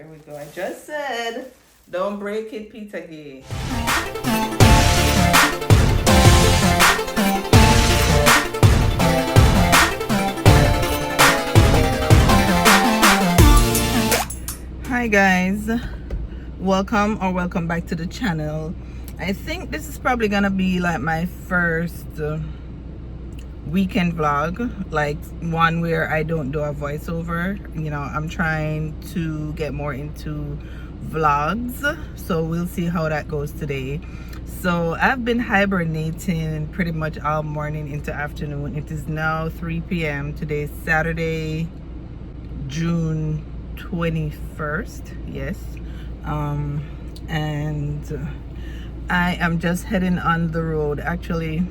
Here we go. I just said, don't break it, Petergaye. Hi guys, welcome back to the channel. I think this is probably gonna be like my first weekend vlog, like one where I don't do a voiceover. You know, I'm trying to get more into vlogs, so we'll see how that goes today. So I've been hibernating pretty much all morning into afternoon. It is now 3 p.m. Today is Saturday, June 21st. Yes. And I am just heading on the road. Actually,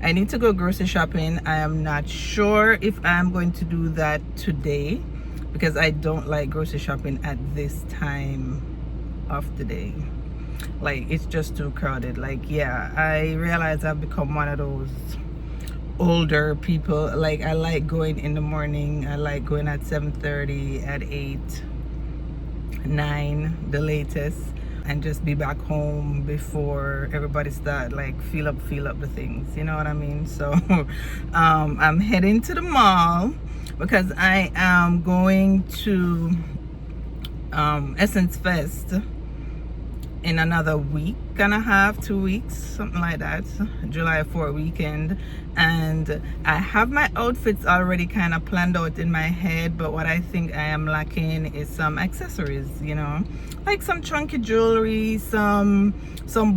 I need to go grocery shopping. I am not sure if I'm going to do that today because I don't like grocery shopping at this time of the day. Like, it's just too crowded. Like, yeah, I realize I've become one of those older people. Like, I like going in the morning. I like going at 7:30, at 8, 9 the latest, and just be back home before everybody start like fill up the things, you know what I mean? So I'm heading to the mall because I am going to Essence Fest in another week and a half, 2 weeks, something like that, July 4th weekend. And I have my outfits already kind of planned out in my head, but what I think I am lacking is some accessories, you know, like some chunky jewelry, some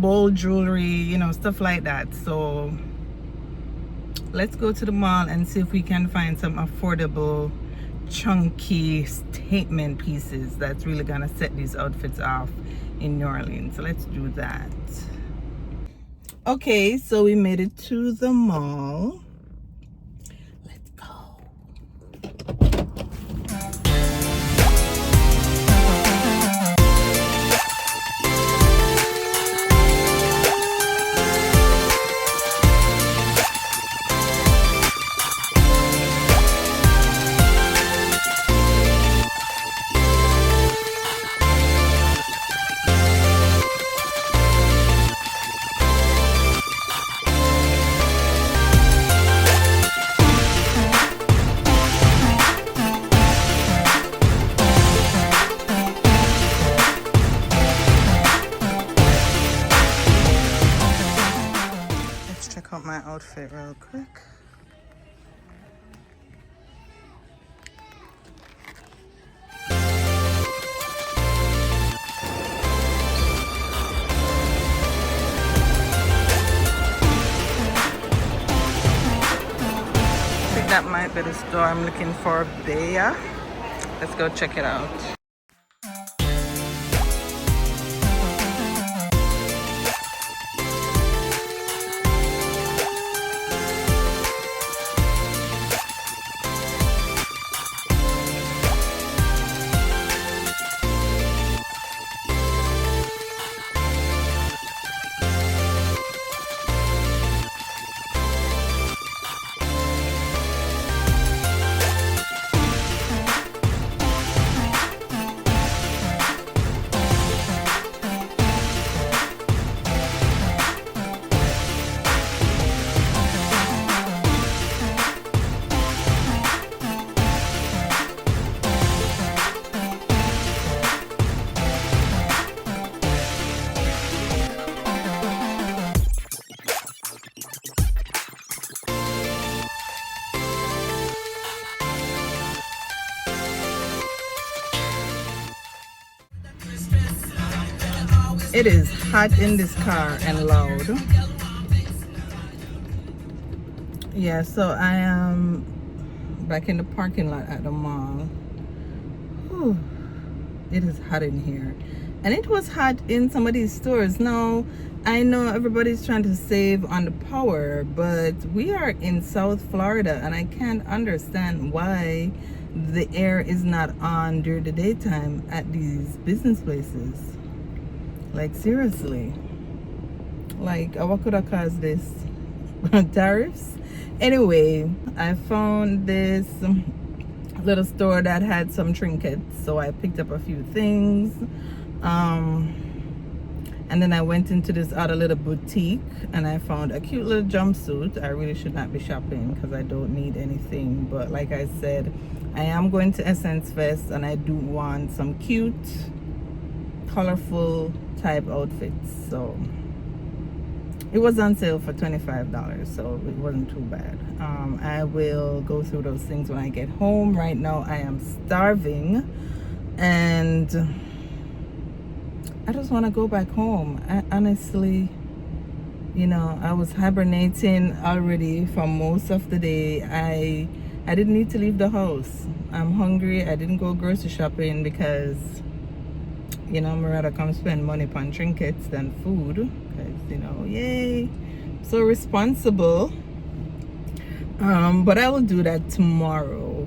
bold jewelry, you know, stuff like that. So let's go to the mall and see if we can find some affordable chunky statement pieces that's really gonna set these outfits off in New Orleans. So let's do that. Okay, so we made it to the mall. Let's go. Check out my outfit real quick. I think that might be the store I'm looking for there. Let's go check it out. It is hot in this car and loud. Yeah, so I am back in the parking lot at the mall. Whew. It is hot in here. And it was hot in some of these stores. Now, I know everybody's trying to save on the power, but we are in South Florida and I can't understand why the air is not on during the daytime at these business places. Like, seriously, like, what could have caused this? Tariffs? Anyway, I found this little store that had some trinkets, so I picked up a few things. And then I went into this other little boutique and I found a cute little jumpsuit. I really should not be shopping because I don't need anything, but like I said, I am going to Essence Fest and I do want some cute, colorful type outfits. So it was on sale for $25, so it wasn't too bad. I will go through those things when I get home. Right now I am starving and I just want to go back home. I honestly, you know, I was hibernating already for most of the day. I didn't need to leave the house. I'm hungry. I didn't go grocery shopping because, you know, I'd rather come spend money on trinkets than food. Because, you know, yay, so responsible. But I will do that tomorrow.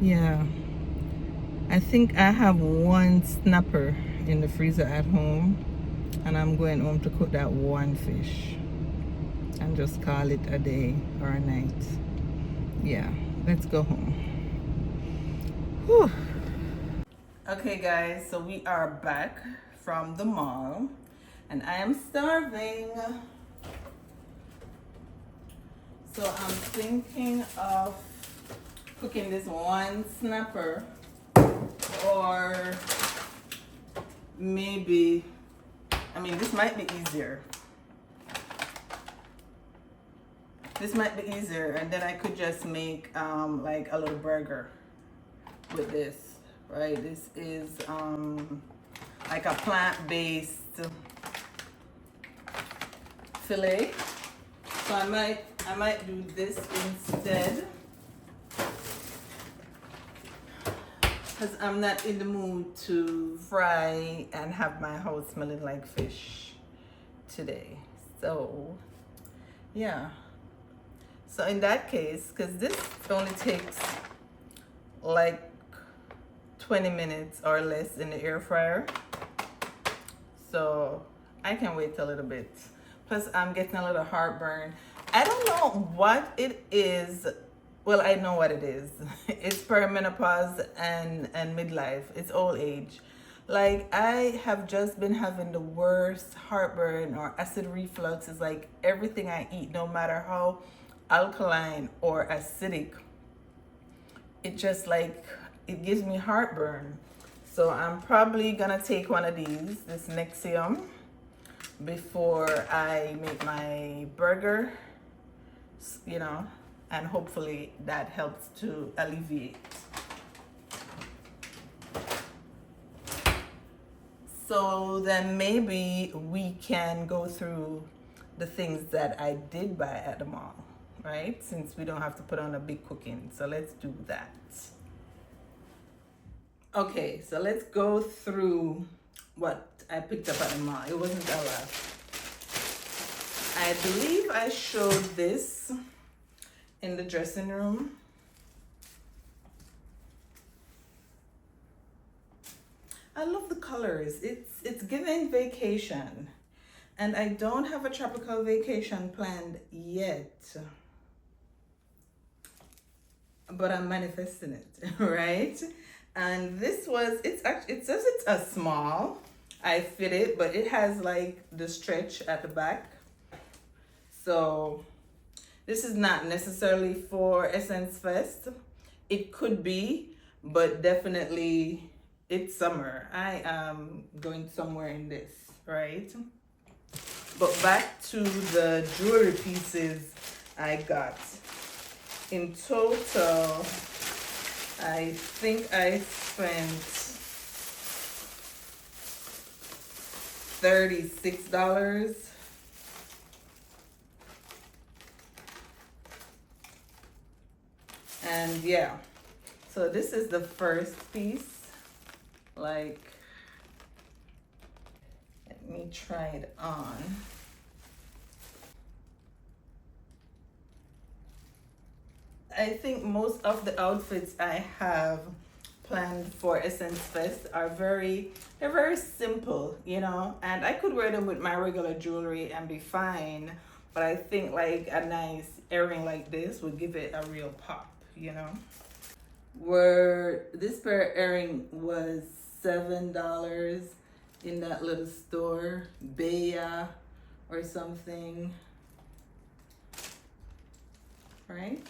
Yeah. I think I have one snapper in the freezer at home, and I'm going home to cook that one fish and just call it a day or a night. Yeah, let's go home. Whew. Okay guys, so we are back from the mall and I am starving. So I'm thinking of cooking this one snapper, or maybe, I mean, this might be easier. This might be easier, and then I could just make like a little burger with this, right? This is like a plant-based fillet. So I might do this instead, because I'm not in the mood to fry and have my house smelling like fish today. So yeah, so in that case, because this only takes like 20 minutes or less in the air fryer, so I can wait a little bit. Plus I'm getting a little heartburn. I don't know what it is. Well, I know what it is. It's perimenopause and midlife. It's old age. Like, I have just been having the worst heartburn or acid reflux. It's like everything I eat, no matter how alkaline or acidic, it just like, it gives me heartburn. So I'm probably gonna take one of these, this Nexium, before I make my burger, you know, and hopefully that helps to alleviate. So then maybe we can go through the things that I did buy at the mall, right? Since we don't have to put on a big cooking. So let's do that. Okay, so let's go through what I picked up at the mall. It wasn't a lot. I believe I showed this in the dressing room. I love the colors. It's giving vacation, and I don't have a tropical vacation planned yet, but I'm manifesting it, right? And this was, it says it's a small. I fit it, but it has like the stretch at the back. So this is not necessarily for Essence Fest. It could be, but definitely it's summer. I am going somewhere in this, right? But back to the jewelry pieces I got. In total, I think I spent $36. And yeah, so this is the first piece. Like, let me try it on. I think most of the outfits I have planned for Essence Fest are they're very simple, you know, and I could wear them with my regular jewelry and be fine. But I think like a nice earring like this would give it a real pop, you know. Where this pair of earring was $7 in that little store, Baya or something, right?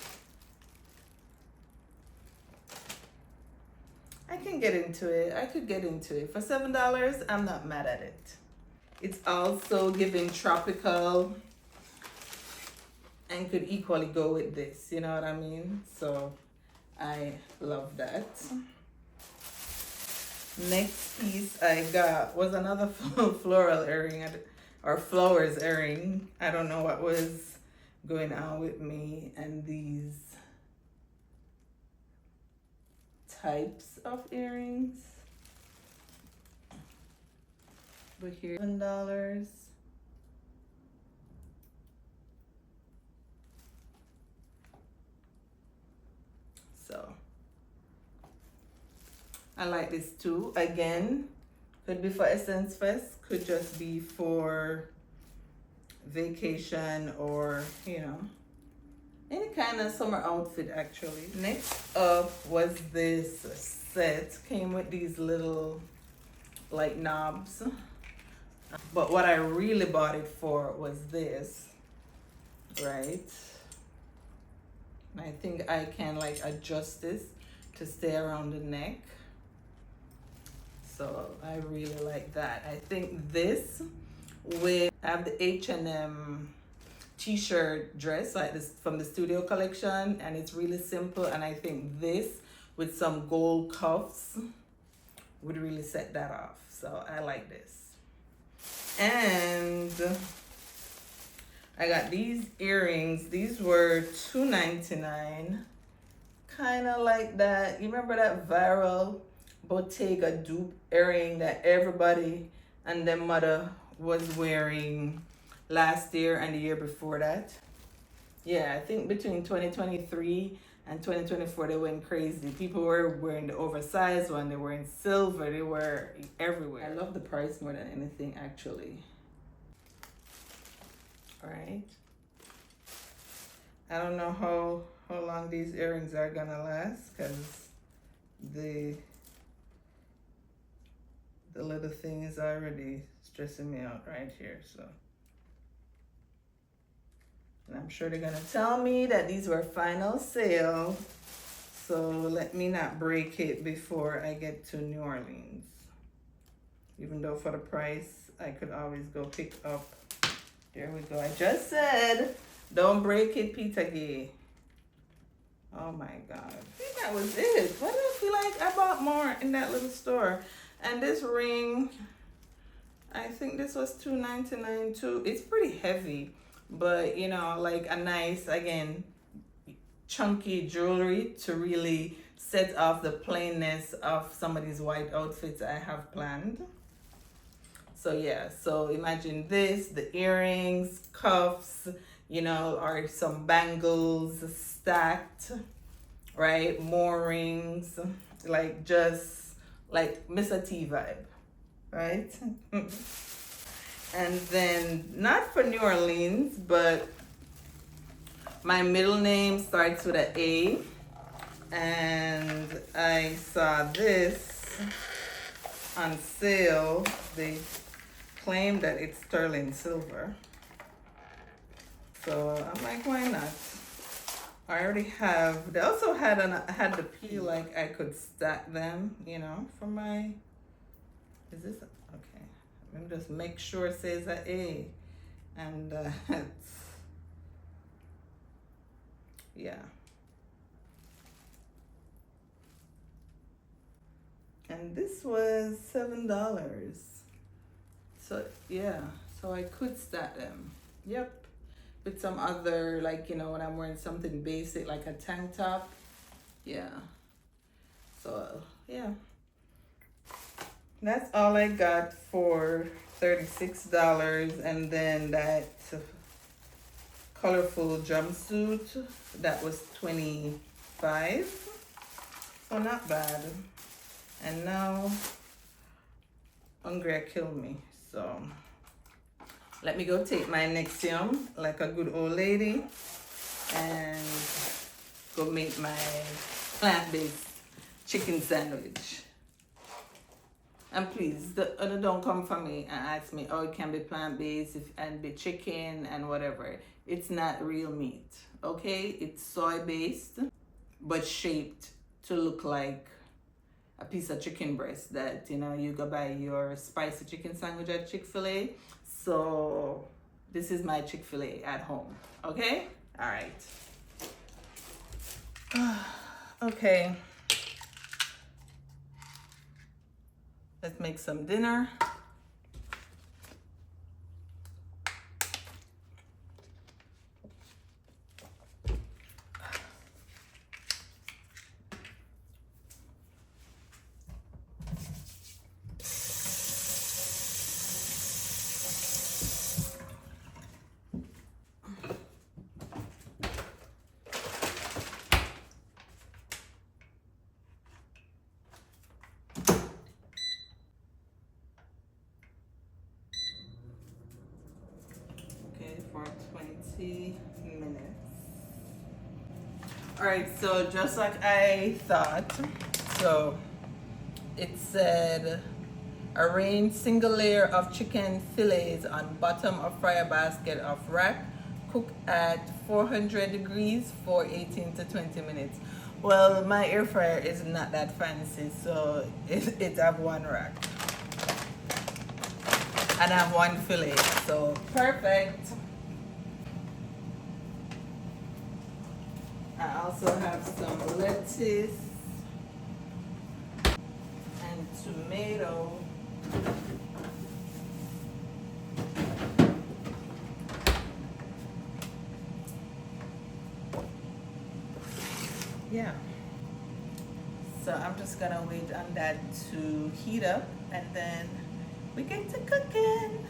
I can get into it. I could get into it. For $7, I'm not mad at it. It's also giving tropical and could equally go with this, you know what I mean? So I love that. Next piece I got was another floral earring or flowers earring. I don't know what was going on with me and these types of earrings. But here, $7. So I like this too. Again, could be for Essence Fest, could just be for vacation or, you know, any kind of summer outfit actually. Next up was this set. Came with these little like knobs. But what I really bought it for was this, right? And I think I can like adjust this to stay around the neck. So I really like that. I think this with, I have the H&M t-shirt dress like this from the Studio collection, and it's really simple, and I think this with some gold cuffs would really set that off. So I like this. And I got these earrings. These were $2.99. Kind of like that. You remember that viral Bottega dupe earring that everybody and their mother was wearing last year and the year before that? Yeah, I think between 2023 and 2024 they went crazy. People were wearing the oversized one, they were in silver, they were everywhere. I love the price more than anything actually. All right, I don't know how long these earrings are gonna last, because the little thing is already stressing me out right here. So, and I'm sure they're gonna tell me that these were final sale, so let me not break it before I get to New Orleans. Even though for the price I could always go pick up. There we go. I just said don't break it, Petergaye. Oh my god, I think that was it. Why do I feel like I bought more in that little store? And this ring, I think this was $2.99 too. It's pretty heavy, but you know, like a nice, again, chunky jewelry to really set off the plainness of some of these white outfits I have planned. So yeah, so imagine this, the earrings, cuffs, you know, or some bangles stacked, right? More rings, like just like Mr. T vibe, right? And then not for New Orleans, but my middle name starts with an A, and I saw this on sale. They claim that it's sterling silver, so I'm like, why not? I already have, they also had the peel, like I could stack them, you know, for my, is this, okay, let me just make sure it says an A, and yeah. And this was $7. So yeah, so I could stack them. Yep. With some other, like, you know, when I'm wearing something basic like a tank top. Yeah. So yeah, that's all I got for $36. And then that colorful jumpsuit, that was $25. So not bad. And now hungry killed me, so let me go take my Nexium like a good old lady and go make my plant-based chicken sandwich. And please, don't come for me and ask me, oh, it can be plant-based and be chicken and whatever. It's not real meat, okay? It's soy-based, but shaped to look like a piece of chicken breast that, you know, you go buy your spicy chicken sandwich at Chick-fil-A. So this is my Chick-fil-A at home, okay? All right. Okay. Let's make some dinner. For 20 minutes. All right, so just like I thought, so it said arrange single layer of chicken fillets on bottom of fryer basket of rack, cook at 400 degrees for 18 to 20 minutes. Well, my air fryer is not that fancy, so it have one rack and I have one fillet, so perfect. I also have some lettuce and tomato. Yeah. So I'm just gonna wait on that to heat up and then we get to cooking.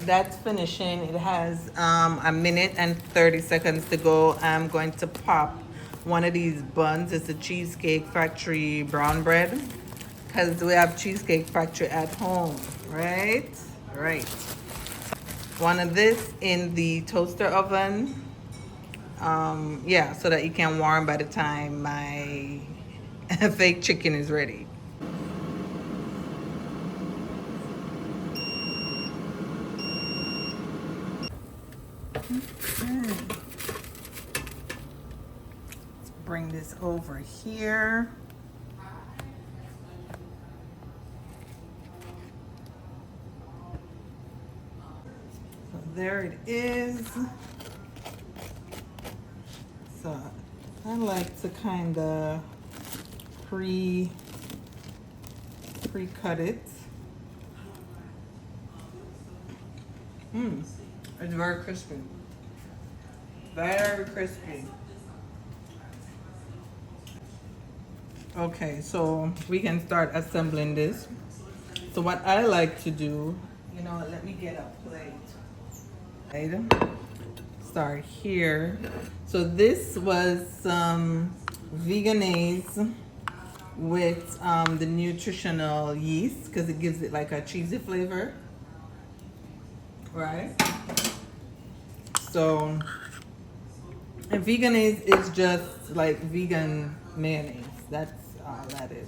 That's finishing. It has a minute and 30 seconds to go. I'm going to pop one of these buns. It's a Cheesecake Factory brown bread because we have Cheesecake Factory at home, right? Right. One of this in the toaster oven. Yeah, so that it can warm by the time my fake chicken is ready. Let's bring this over here. So there it is. So I like to kind of pre-cut it. It's very crispy. Very crispy. Okay, so we can start assembling this. So what I like to do, you know, let me get a plate. Start here. So this was some Veganese with the nutritional yeast because it gives it like a cheesy flavor, right? So, and Veganese is just like vegan mayonnaise. That's all that is.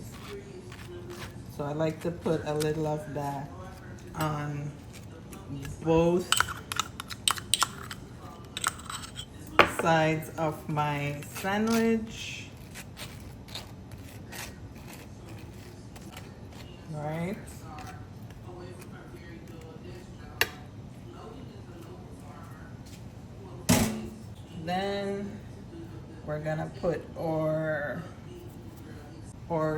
So I like to put a little of that on both sides of my sandwich. Right. Then we're gonna put our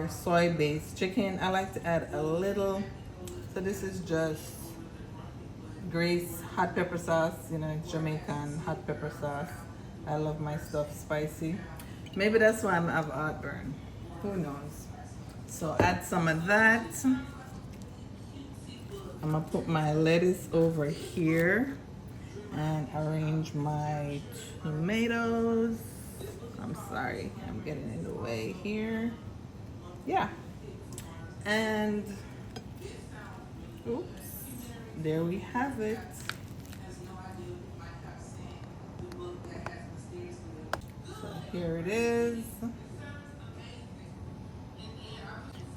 soy-based chicken. I like to add a little. So this is just Grace hot pepper sauce. You know, Jamaican hot pepper sauce. I love my stuff spicy. Maybe that's why I'm have heartburn. Who knows? So add some of that. I'm gonna put my lettuce over here and arrange my tomatoes. I'm sorry, I'm getting in the way here. Yeah. And oops, there we have it. So here it is.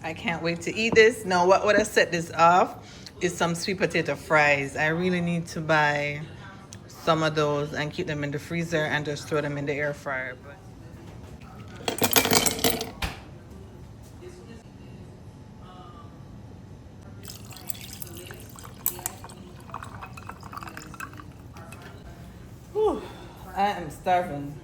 I can't wait to eat this. Now what would I set this off is some sweet potato fries. I really need to buy some of those and keep them in the freezer and just throw them in the air fryer. Whew, I am starving.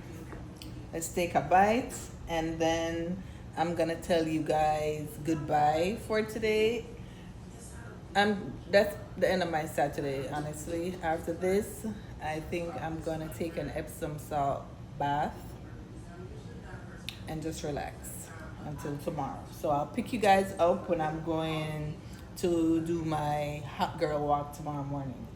Let's take a bite and then I'm gonna tell you guys goodbye for today. That's the end of my Saturday, honestly. After this, I think I'm gonna take an Epsom salt bath and just relax until tomorrow. So I'll pick you guys up when I'm going to do my hot girl walk tomorrow morning.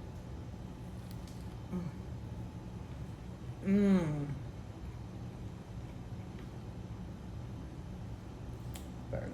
Very good.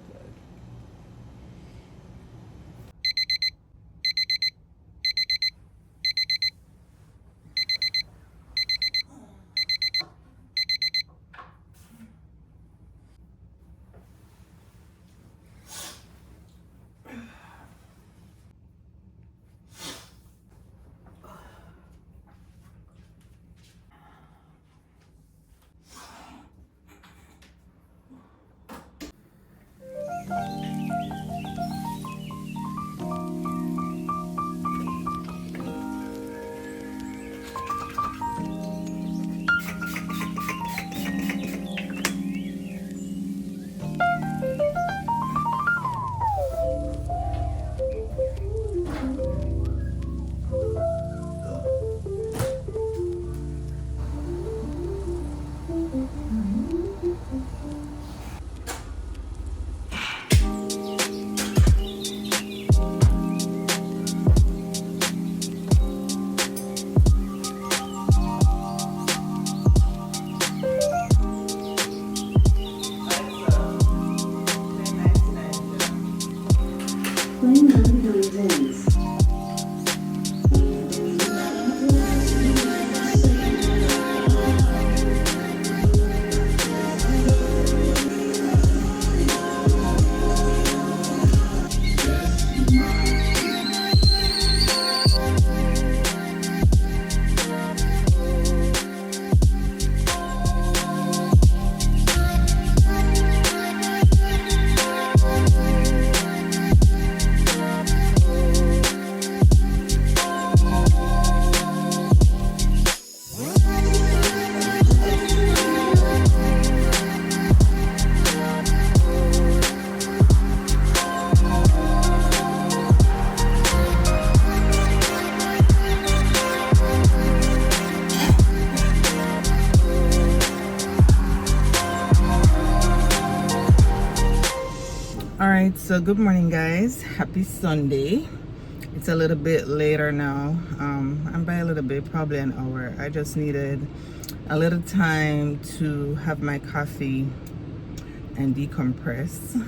All right, so good morning guys, happy Sunday. It's a little bit later now. I'm by a little bit, probably an hour. I just needed a little time to have my coffee and decompress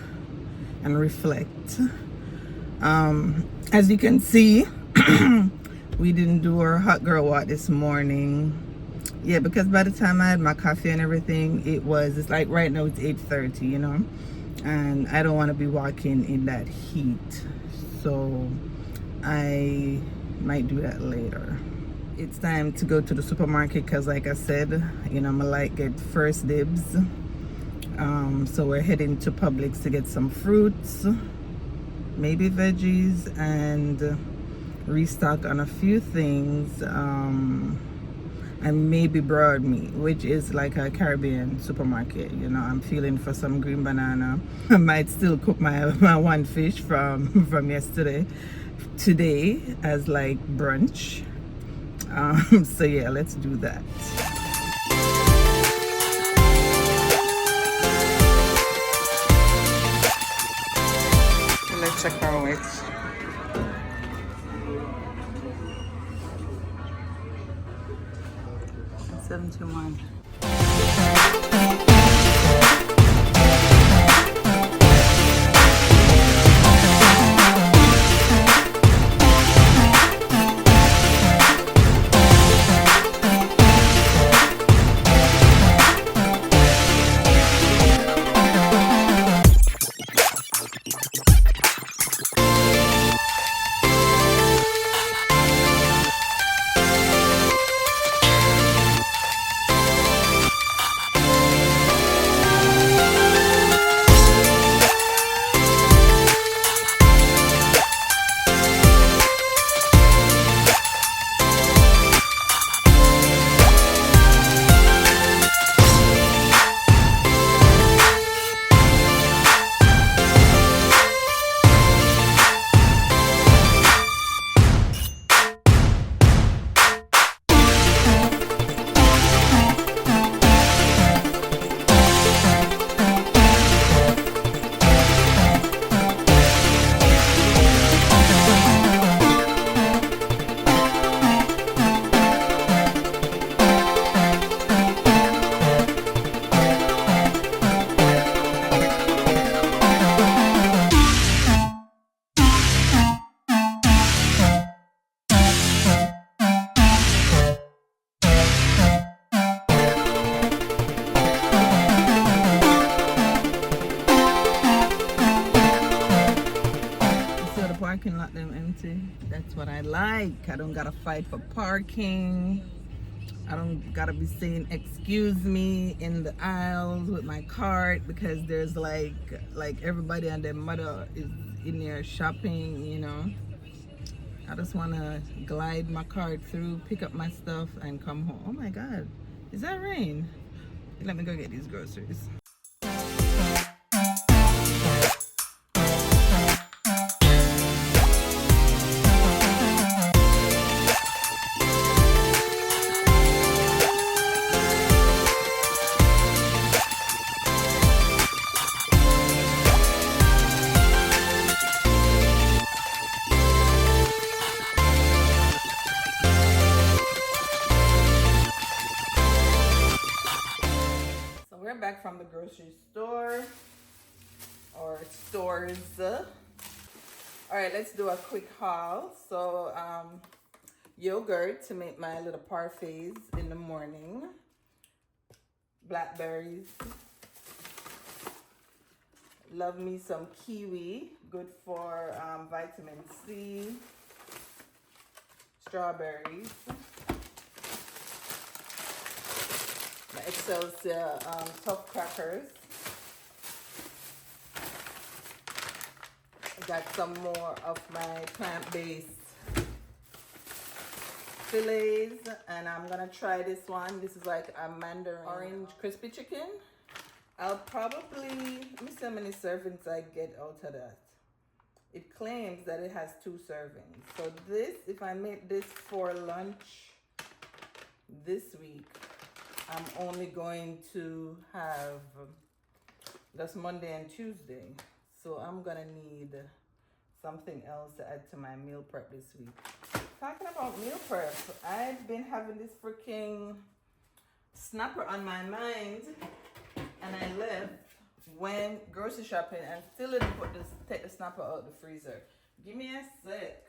and reflect. As you can see, we didn't do our hot girl walk this morning. Yeah, because by the time I had my coffee and everything, it's like right now it's 8:30, you know, and I don't want to be walking in that heat, so I might do that later. It's time to go to the supermarket because, like I said, you know, I'm like get first dibs. So we're heading to Publix to get some fruits, maybe veggies, and restock on a few things. And maybe broad meat, which is like a Caribbean supermarket. You know, I'm feeling for some green banana. I might still cook my one fish from yesterday today as like brunch. So yeah, let's do that. Let's check our weight. 71. Parking lot them empty. That's what I like. I don't gotta fight for parking. I don't gotta be saying excuse me in the aisles with my cart because there's like everybody and their mother is in there shopping, you know. I just wanna glide my cart through, pick up my stuff and come home. Oh my god, is that rain? Let me go get these groceries. Back from the grocery store or stores. All right, let's do a quick haul. So yogurt to make my little parfaits in the morning, blackberries, love me some kiwi, good for vitamin C, strawberries, my Excelsior tough crackers. I got some more of my plant-based fillets, and I'm gonna try this one. This is like a mandarin orange crispy chicken. I'll probably, let me see how many servings I get out of that. It claims that it has 2 servings. So this, if I make this for lunch this week, I'm only going to have that's Monday and Tuesday. So I'm gonna need something else to add to my meal prep this week. Talking about meal prep, I've been having this freaking snapper on my mind, and I left, went grocery shopping, and still didn't take the snapper out of the freezer. Give me a sec.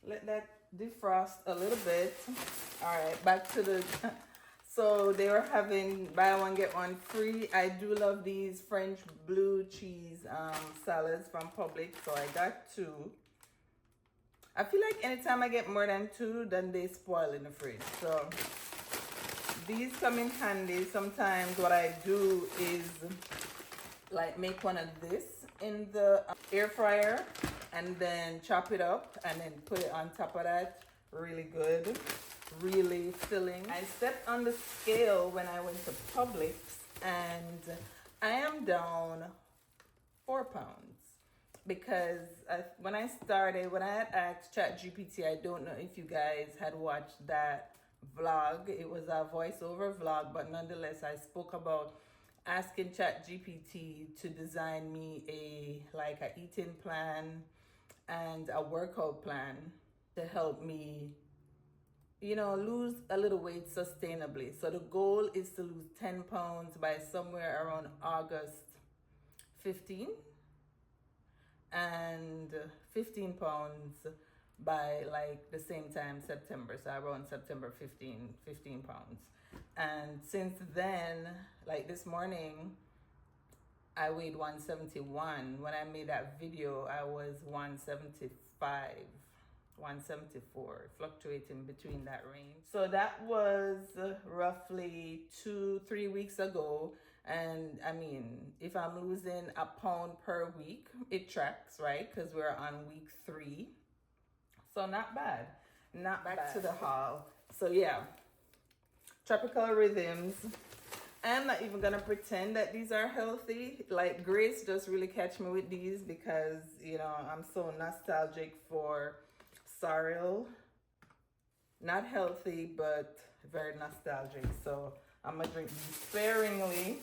Let that defrost a little bit. All right, back to the so they were having buy one get one free. I do love these French blue cheese salads from Publix, so I got 2. I feel like anytime I get more than two, then they spoil in the fridge. So these come in handy. Sometimes what I do is like make one of this in the air fryer and then chop it up and then put it on top of that. Really good, really filling. I stepped on the scale when I went to Publix and I am down 4 pounds because when I had asked ChatGPT, I don't know if you guys had watched that vlog. It was a voiceover vlog, but nonetheless, I spoke about asking ChatGPT to design me a eating plan and a workout plan to help me, lose a little weight sustainably. So the goal is to lose 10 pounds by somewhere around August 15 and 15 pounds by like the same time September, so around September 15 pounds. And since then, like this morning I weighed 171. When I made that video I was 175, 174, fluctuating between that range. So that was roughly 2-3 weeks ago. And I mean, if I'm losing a pound per week, it tracks, right? Because we're on week 3. So not bad. Not bad. Back to the haul. So yeah, Tropical Rhythms. I'm not even gonna pretend that these are healthy. Like Grace just really catch me with these because, I'm so nostalgic for sorrel. Not healthy, but very nostalgic. So I'm gonna drink these sparingly.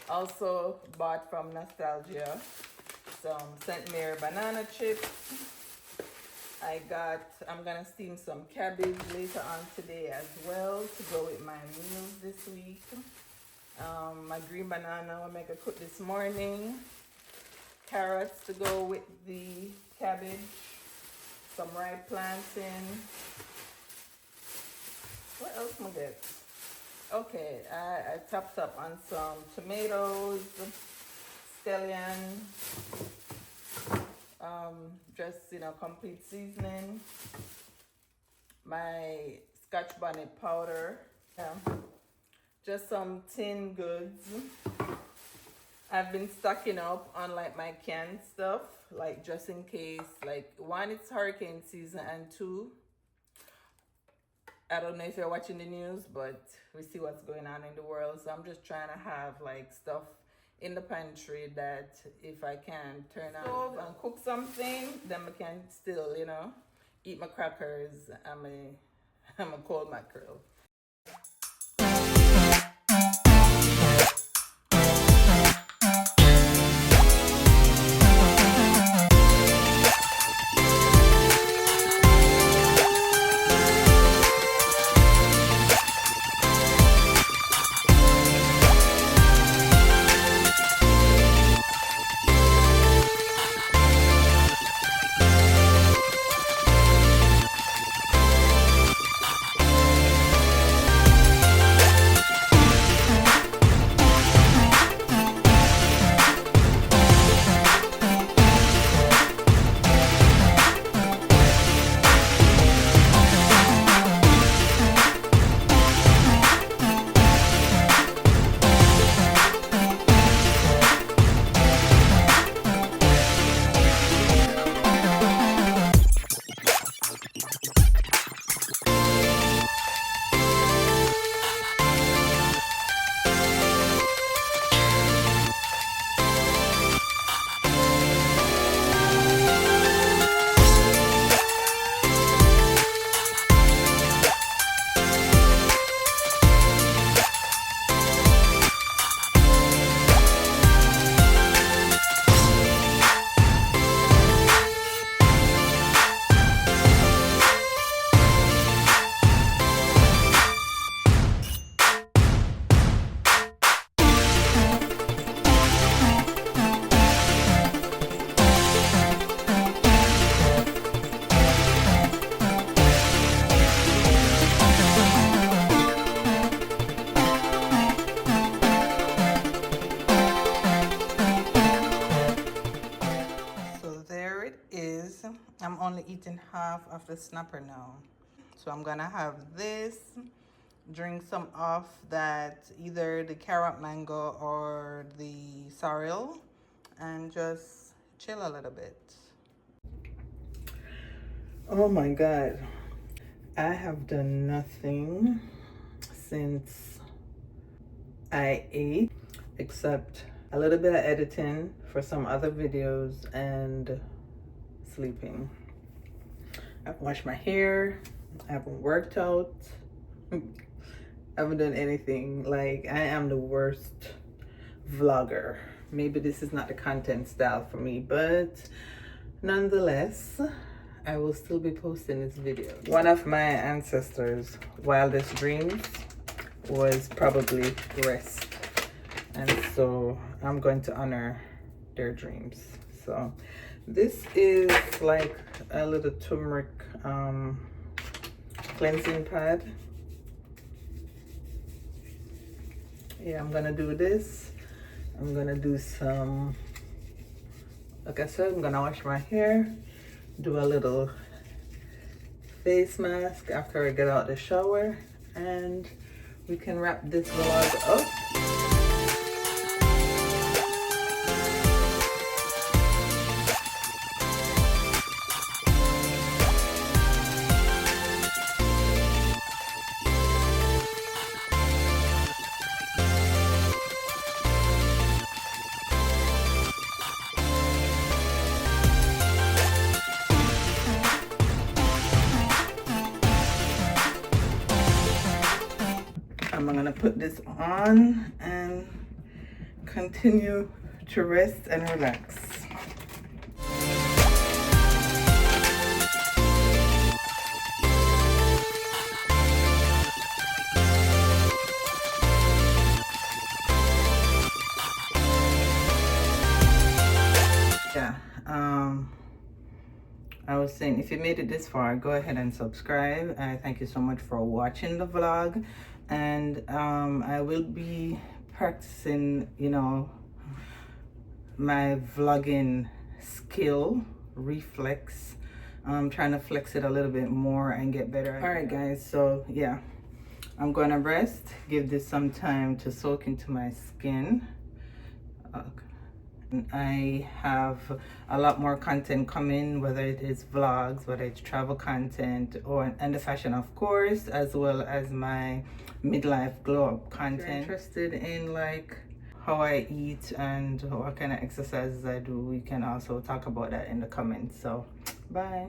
Also bought from Nostalgia some St. Mary banana chips. I'm gonna steam some cabbage later on today as well to go with my meals this week. My green banana I'll make a cook this morning. Carrots to go with the cabbage. Some ripe plantain. What else am I get? Okay, I topped up on some tomatoes, scallion, just complete seasoning. My Scotch bonnet powder, just some tin goods. I've been stocking up on like my canned stuff, like just in case. Like 1, it's hurricane season, and 2, I don't know if you're watching the news, but we see what's going on in the world. So I'm just trying to have like stuff in the pantry that if I can turn on and cook something, then I can still, eat my crackers. I'm a cold mackerel. only eating half of the snapper now. So I'm gonna have this, drink some of that, either the carrot mango or the sorrel, and just chill a little bit. Oh my God. I have done nothing since I ate except a little bit of editing for some other videos and sleeping. I've washed my hair, I haven't worked out, I haven't done anything. Like, I am the worst vlogger. Maybe this is not the content style for me, but nonetheless, I will still be posting this video. One of my ancestors' wildest dreams was probably rest, and so I'm going to honor their dreams. So this is like a little turmeric cleansing pad. Yeah, I'm gonna do this. I'm gonna do some, like I said, I'm gonna wash my hair, do a little face mask after I get out the shower, and we can wrap this vlog up. I'm gonna put this on and continue to rest and relax. Yeah, I was saying, if you made it this far, go ahead and subscribe. Thank you so much for watching the vlog. And I will be practicing, you know, my vlogging skill, reflex. I'm trying to flex it a little bit more and get better. All right, guys, so yeah, I'm gonna rest, give this some time to soak into my skin. I have a lot more content coming, whether it is vlogs, whether it's travel content, or and the fashion, of course, as well as my midlife glow up content. If you're interested in like how I eat and what kind of exercises I do, we can also talk about that in the comments. So bye.